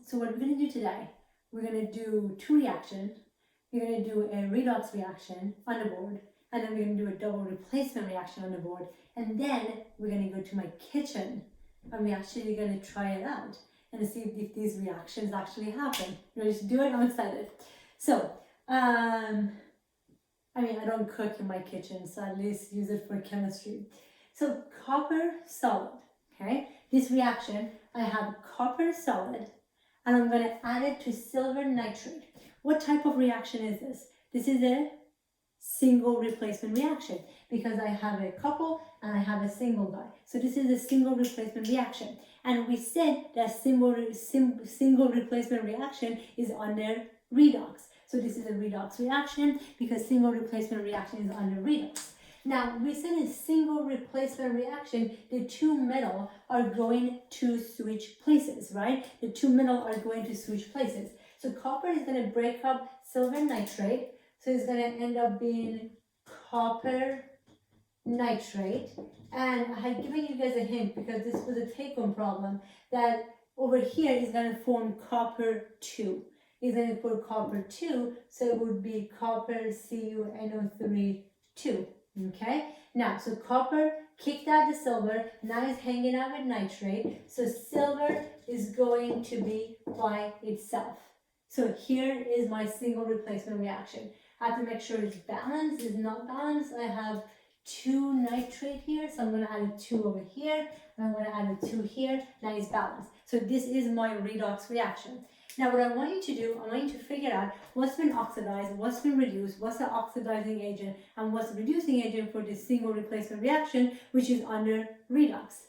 So what we're going to do today, we're going to do two reactions. We're going to do a redox reaction on the board, and then we're going to do a double replacement reaction on the board, and then we're going to go to my kitchen and we're actually going to try it out and see if these reactions actually happen. Ready to do it? I'm excited. So, I don't cook in my kitchen, so at least use it for chemistry. So copper solid, okay? This reaction, I have copper solid, and I'm going to add it to silver nitrate. What type of reaction is this? This is a single replacement reaction because I have a couple and I have a single guy. So this is a single replacement reaction. And we said that single replacement reaction is under redox. So this is a redox reaction because single replacement reaction is under redox. Now, we said in single replacement reaction, the two metal are going to switch places, right? The two metal are going to switch places. So copper is going to break up silver nitrate. So it's going to end up being copper nitrate. And I had given you guys a hint because this was a take-home problem that over here is going to form copper 2. It's going to put copper 2, so it would be copper CuNO3 2. Okay, now so copper kicked out the silver, now it's hanging out with nitrate, so silver is going to be by itself. So here is my single replacement reaction. I have to make sure it's balanced. It's not balanced. I have 2 nitrate here, so I'm going to add a 2 over here, and I'm going to add a 2 here. Now it's balanced. So this is my redox reaction. Now what I want you to do, I want you to figure out what's been oxidized, what's been reduced, what's the oxidizing agent, and what's the reducing agent for this single replacement reaction, which is under redox.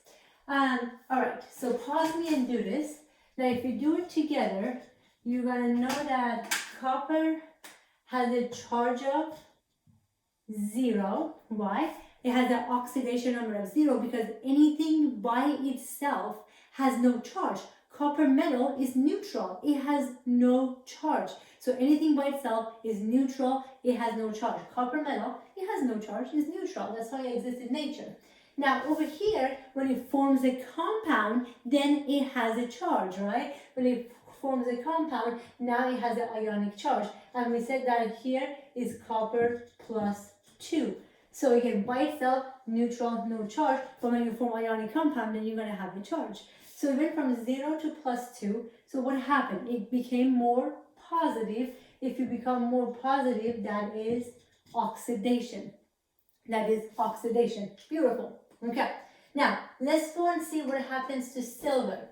Alright, so pause me and do this. Now if you do it together, you're going to know that copper has a charge of 0. Why? It has an oxidation number of 0 because anything by itself has no charge. Copper metal is neutral. It has no charge. So anything by itself is neutral. It has no charge. Copper metal, it has no charge. It's neutral. That's how it exists in nature. Now over here, when it forms a compound, then it has a charge, right? When it forms a compound, now it has an ionic charge. And we said that here is copper plus 2. So again, by itself, neutral, no charge. But when you form ionic compound, then you're going to have a charge. So it went from 0 to plus 2. So what happened? It became more positive. If you become more positive, that is oxidation. That is oxidation. Beautiful. Okay. Now, let's go and see what happens to silver.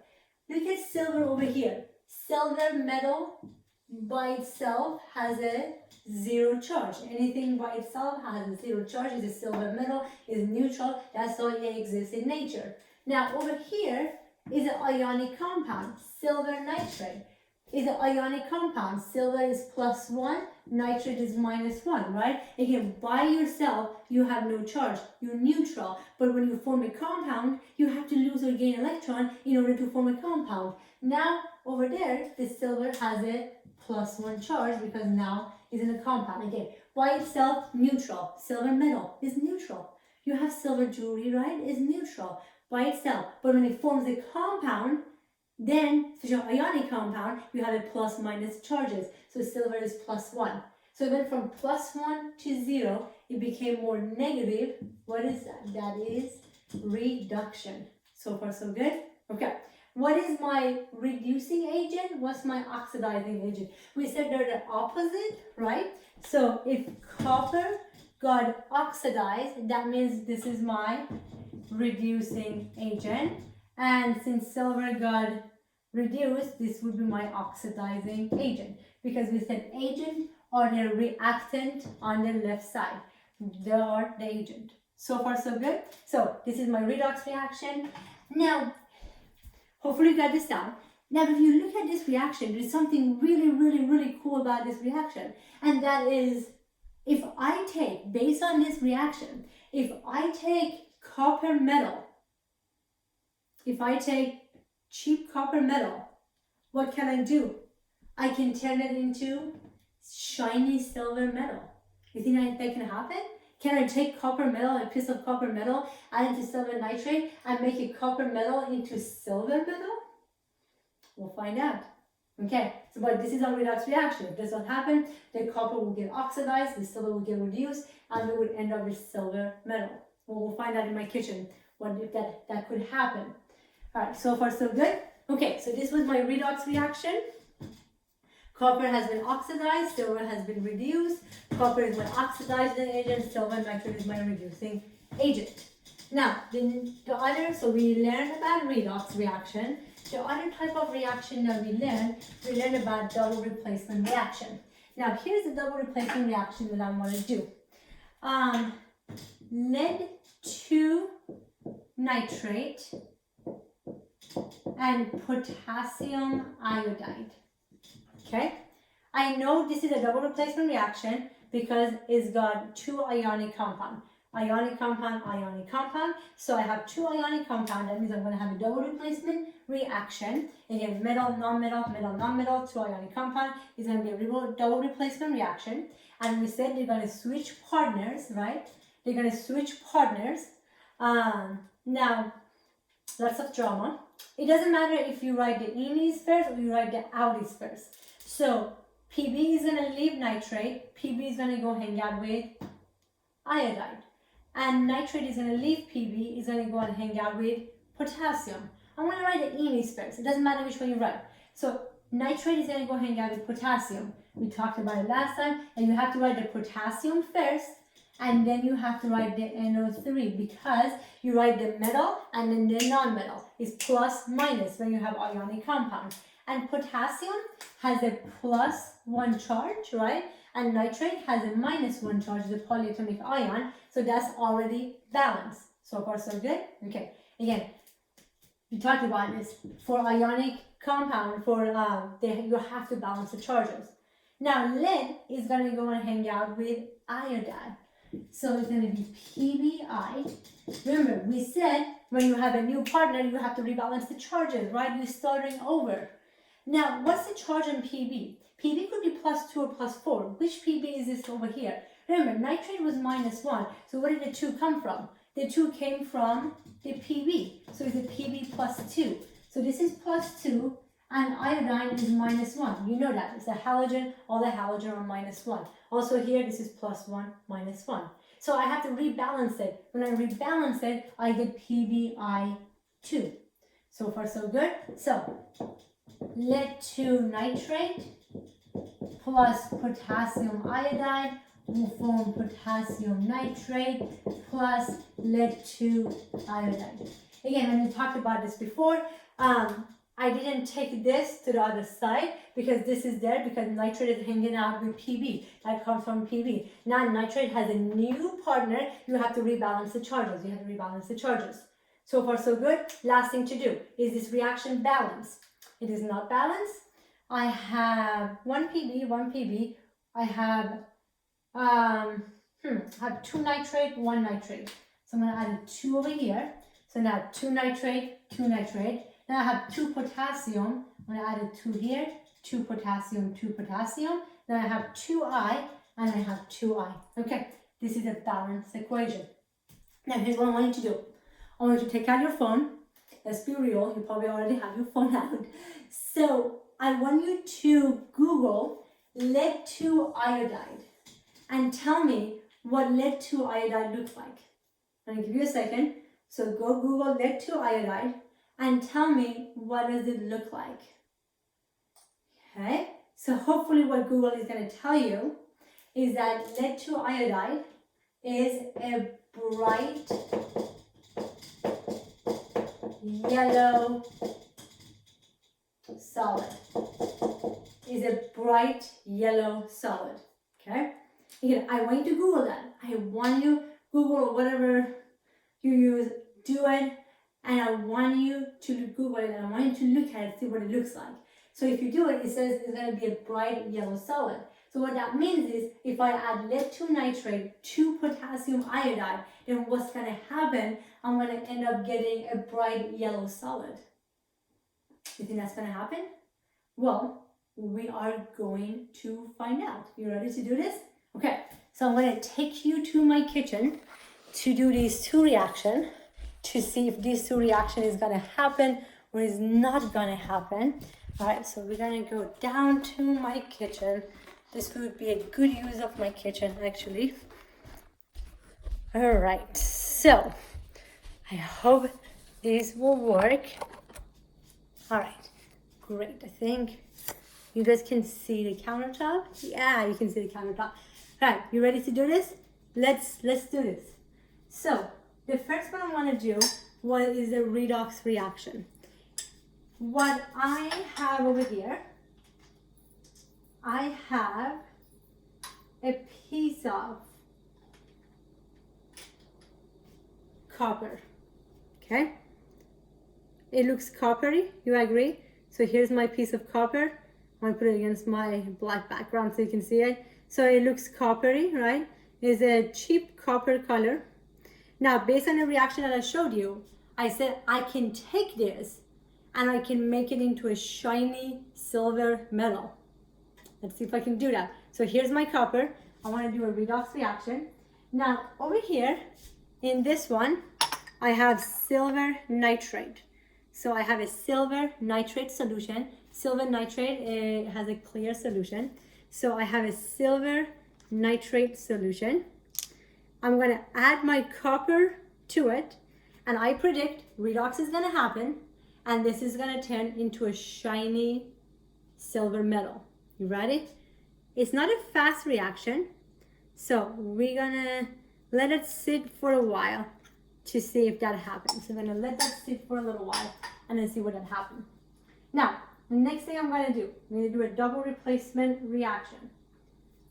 Look at silver over here. Silver metal by itself has a 0 charge. Anything by itself has a 0 charge. Is a silver metal, is neutral. That's how it exists in nature. Now, over here, is an ionic compound. Silver nitrate is an ionic compound. Silver is plus 1, nitrate is minus 1, right? Again, by yourself, you have no charge. You're neutral. But when you form a compound, you have to lose or gain electron in order to form a compound. Now, over there, the silver has a plus 1 charge because now it's in a compound. Again, by itself, neutral. Silver metal is neutral. You have silver jewelry, right? It's neutral by itself. But when it forms a compound, then, such an ionic compound, you have a plus minus charges. So silver is plus 1. So it went from plus 1 to 0. It became more negative. What is that? That is reduction. So far, so good? Okay. What is my reducing agent? What's my oxidizing agent? We said they're the opposite, right? So if copper got oxidized, that means this is my reducing agent, and since silver got reduced, this would be my oxidizing agent because we said agent or the reactant on the left side. They are the agent. So far so good. So this is my redox reaction. Now hopefully you got this down. Now if you look at this reaction, there's something really cool about this reaction, and that is if I take, based on this reaction, if I take copper metal, if I take cheap copper metal, what can I do? I can turn it into shiny silver metal. You think that can happen? Can I take copper metal, a piece of copper metal, add it to silver nitrate, and make a copper metal into silver metal? We'll find out. Okay, so but this is a redox reaction. If this will happen, the copper will get oxidized, the silver will get reduced, and we would end up with silver metal. Well, we'll find out in my kitchen what if that could happen. All right, so far so good. Okay, so this was my redox reaction. Copper has been oxidized, silver has been reduced. Copper is my oxidizing agent, silver nitrate is my reducing agent. Now, so we learned about redox reaction. The other type of reaction that we learned about double replacement reaction. Now, here's the double replacement reaction that I want to do. Lead to nitrate and potassium iodide. Okay, I know this is a double replacement reaction because it's got two ionic compound. Ionic compound, ionic compound. So I have two ionic compound. That means I'm going to have a double replacement reaction. Again, metal, non-metal, metal, non-metal, two ionic compound is going to be a double replacement reaction. And we said they're going to switch partners, right? They're going to switch partners. Now, lots of drama. It doesn't matter if you write the inis first or you write the outis first. So Pb is going to leave nitrate. Pb is going to go hang out with iodide. And nitrate is going to leave Pb, is going to go and hang out with potassium. I'm going to write the inis first. It doesn't matter which one you write. So nitrate is going to go hang out with potassium. We talked about it last time. And you have to write the potassium first. And then you have to write the NO3 because you write the metal and then the non-metal. It's plus minus when you have ionic compound. And potassium has a +1 charge, right? And nitrate has a -1 charge, the polyatomic ion. So that's already balanced. So far, so good? Okay. Again, we talked about this. For ionic compound, you have to balance the charges. Now, lead is going to go and hang out with iodide. So it's going to be PbI. Remember, we said when you have a new partner, you have to rebalance the charges, right? You're starting over. Now, what's the charge on Pb? Pb could be +2 or +4. Which Pb is this over here? Remember, nitrate was -1. So where did the 2 come from? The 2 came from the Pb. So it's a Pb +2. So this is +2 and iodine is -1. You know that. It's a halogen. All the halogen are -1. Also here, this is +1, -1. So I have to rebalance it. When I rebalance it, I get PbI2. So far, so good. So lead to nitrate plus potassium iodide will form potassium nitrate plus lead to iodide. Again, when we talked about this before, I didn't take this to the other side because this is there because nitrate is hanging out with Pb. That comes from Pb. Now nitrate has a new partner. You have to rebalance the charges. So far, so good. Last thing to do. Is this reaction balanced? It is not balanced. I have 1 Pb. I have 2 nitrate, 1 nitrate. So I'm going to add a 2 over here. So now 2 nitrate, 2 nitrate. Now I have 2 potassium. I'm going to add a 2 here. 2 potassium, 2 potassium. Then I have 2I and I have 2I. Okay, this is a balanced equation. Now here's what I want you to do. I want you to take out your phone. Let's be real, you probably already have your phone out. So I want you to Google lead to iodide and tell me what lead to iodide looks like. I'm going to give you a second. So go Google lead to iodide and tell me what does it look like. Okay, so hopefully what Google is going to tell you is that lead to iodide is a bright yellow solid. Is a bright yellow solid. Okay? Again, I want you to Google that. I want you Google whatever you use, do it, and I want you to Google it and I want you to look at it, see what it looks like. So if you do it, it says it's going to be a bright yellow solid. So what that means is if I add lead to nitrate to potassium iodide, then what's going to happen? I'm going to end up getting a bright yellow solid. You think that's going to happen? Well, we are going to find out. You ready to do this? Okay, so I'm going to take you to my kitchen to do these two reactions to see if these two reactions is going to happen or is not going to happen. All right, so we're gonna go down to my kitchen. This would be a good use of my kitchen, actually. All right, so I hope this will work. All right, great. I think you guys can see the countertop. Yeah, you can see the countertop. All right, you ready to do this? Let's do this. So the first one I want to do is a redox reaction. What I have over here, I have a piece of copper. Okay, it looks coppery, you agree? So here's my piece of copper. I'm gonna put it against my black background so you can see it. So it looks coppery, right? It's a cheap copper color. Now, based on the reaction that I showed you, I said I can take this and I can make it into a shiny silver metal. Let's see if I can do that. So here's my copper. I want to do a redox reaction. Now, over here in this one, I have silver nitrate. So I have a silver nitrate solution. Silver nitrate has a clear solution. So I have a silver nitrate solution. I'm going to add my copper to it, and I predict redox is going to happen, and this is going to turn into a shiny silver metal. You ready? It's not a fast reaction, so we're going to let it sit for a while to see if that happens. So I'm going to let that sit for a little while and then see what that happens. Now, the next thing I'm going to do, I'm going to do a double replacement reaction.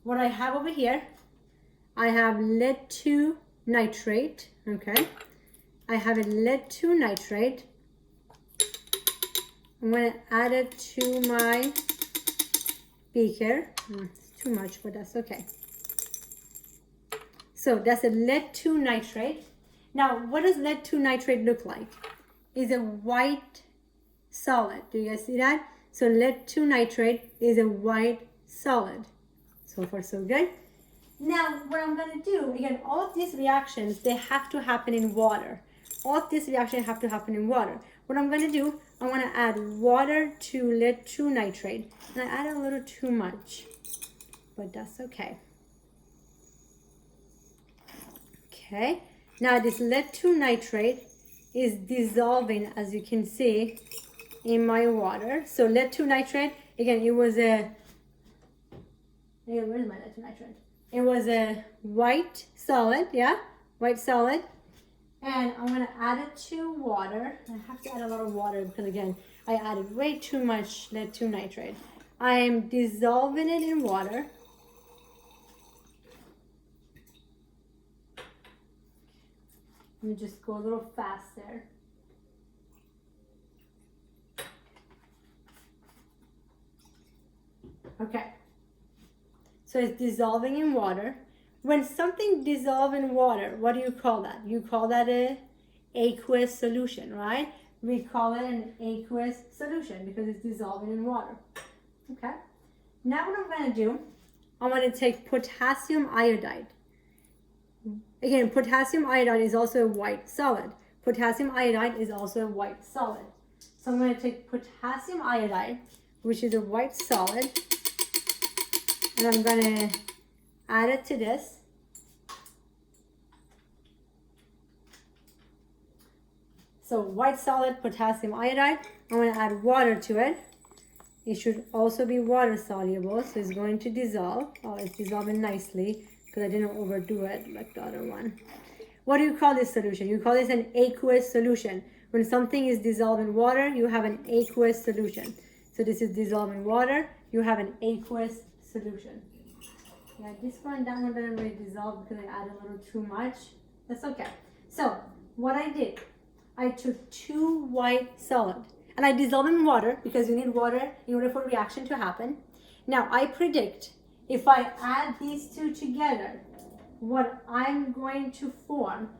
What I have over here, I have lead 2 nitrate, okay? I have a lead 2 nitrate. I'm going to add it to my beaker. It's too much, but that's okay. So that's a lead 2 nitrate. Now, what does lead 2 nitrate look like? It's a white solid. Do you guys see that? So lead 2 nitrate is a white solid. So far, so good. Now, what I'm going to do, again, all of these reactions, they have to happen in water. All of these reactions have to happen in water. What I'm going to do, I'm going to add water to lead 2 nitrate. And I add a little too much, but that's okay. Okay, now this lead 2 nitrate is dissolving, as you can see, in my water. So lead 2 nitrate, again, it was a, where's my lead 2 nitrate? It was a white solid, yeah, white solid. And I'm gonna add it to water. I have to add a lot of water because again, I added way too much lead 2 nitrate. I'm dissolving it in water. Let me just go a little faster. Okay. So it's dissolving in water. When something dissolves in water, what do you call that? You call that an aqueous solution, right? We call it an aqueous solution because it's dissolving in water. Okay. Now what I'm going to do, I'm going to take potassium iodide. Again, potassium iodide is also a white solid. Potassium iodide is also a white solid. So I'm going to take potassium iodide, which is a white solid, and I'm going to add it to this. So white solid, potassium iodide. I'm going to add water to it. It should also be water soluble, so it's going to dissolve. Oh, it's dissolving nicely because I didn't overdo it like the other one. What do you call this solution? You call this an aqueous solution. When something is dissolved in water, you have an aqueous solution. So this is dissolved in water, you have an aqueous solution. Yeah, this one, that one didn't really dissolve because I added a little too much. That's okay. So what I did, I took 2 white solids and I dissolved them in water because you need water in order for a reaction to happen. Now I predict if I add these 2 together, what I'm going to form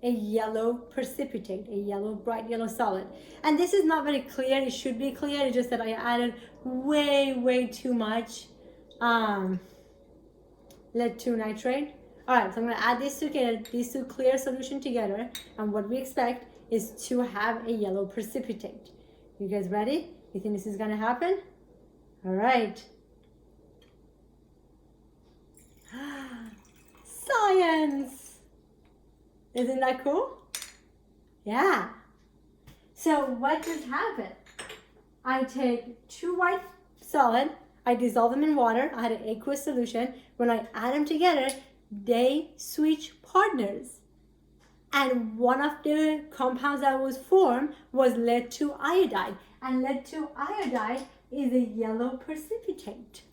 a yellow precipitate, a yellow, bright yellow solid. And this is not very clear. It should be clear. It's just that I added way too much lead 2 nitrate. All right, so I'm going to add these together, these 2 clear solution together, and what we expect is to have a yellow precipitate. You guys ready? You think this is gonna happen? All right. Science! Isn't that cool? Yeah. So what just happened? I take 2 white solid, I dissolve them in water, I had an aqueous solution. When I add them together, they switch partners. And one of the compounds that was formed was lead to iodide. And lead to iodide is a yellow precipitate.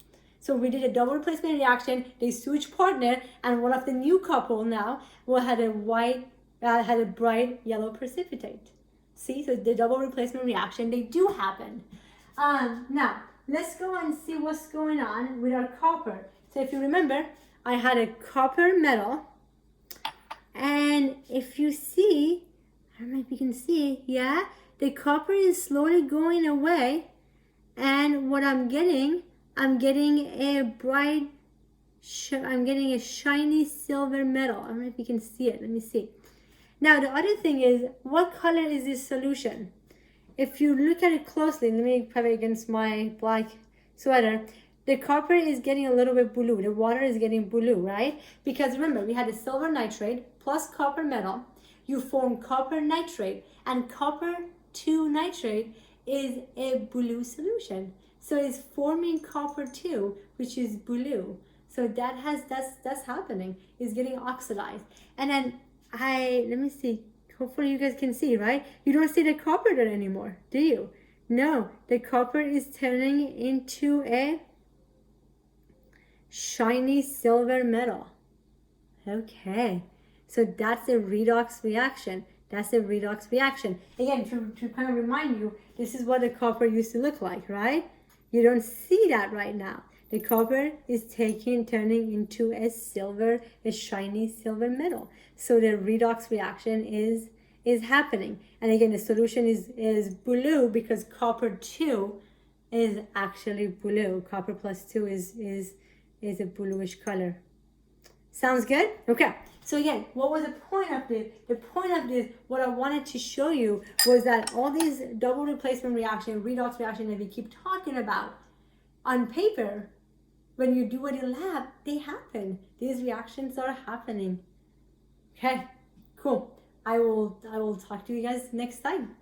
So we did a double replacement reaction, they switched partner, and one of the new couple now had a bright yellow precipitate. See, so the double replacement reaction, they do happen. Now, let's go and see what's going on with our copper. So if you remember, I had a copper metal, and if you see, I don't know if you can see, yeah, the copper is slowly going away, and what I'm getting a shiny silver metal. I don't know if you can see it. Let me see. Now, the other thing is, what color is this solution? If you look at it closely, let me put it against my black sweater, the copper is getting a little bit blue. The water is getting blue, right? Because remember, we had a silver nitrate plus copper metal. You form copper nitrate, and copper 2 nitrate is a blue solution. So it's forming copper 2, which is blue. So that's happening. It's getting oxidized. And then let me see. Hopefully you guys can see, right? You don't see the copper there anymore, do you? No, the copper is turning into a shiny silver metal. Okay, so that's a redox reaction. That's a redox reaction. Again, to kind of remind you, this is what the copper used to look like, right? You don't see that right now. The copper is turning into a shiny silver metal. So the redox reaction is happening. And again, the solution is blue because copper 2 is actually blue. Copper plus 2 is a bluish color. Sounds good? Okay. So again, what was the point of this? The point of this, what I wanted to show you was that all these double replacement reaction, redox reaction that we keep talking about on paper, when you do it in lab, they happen. These reactions are happening. Okay, cool. I will talk to you guys next time.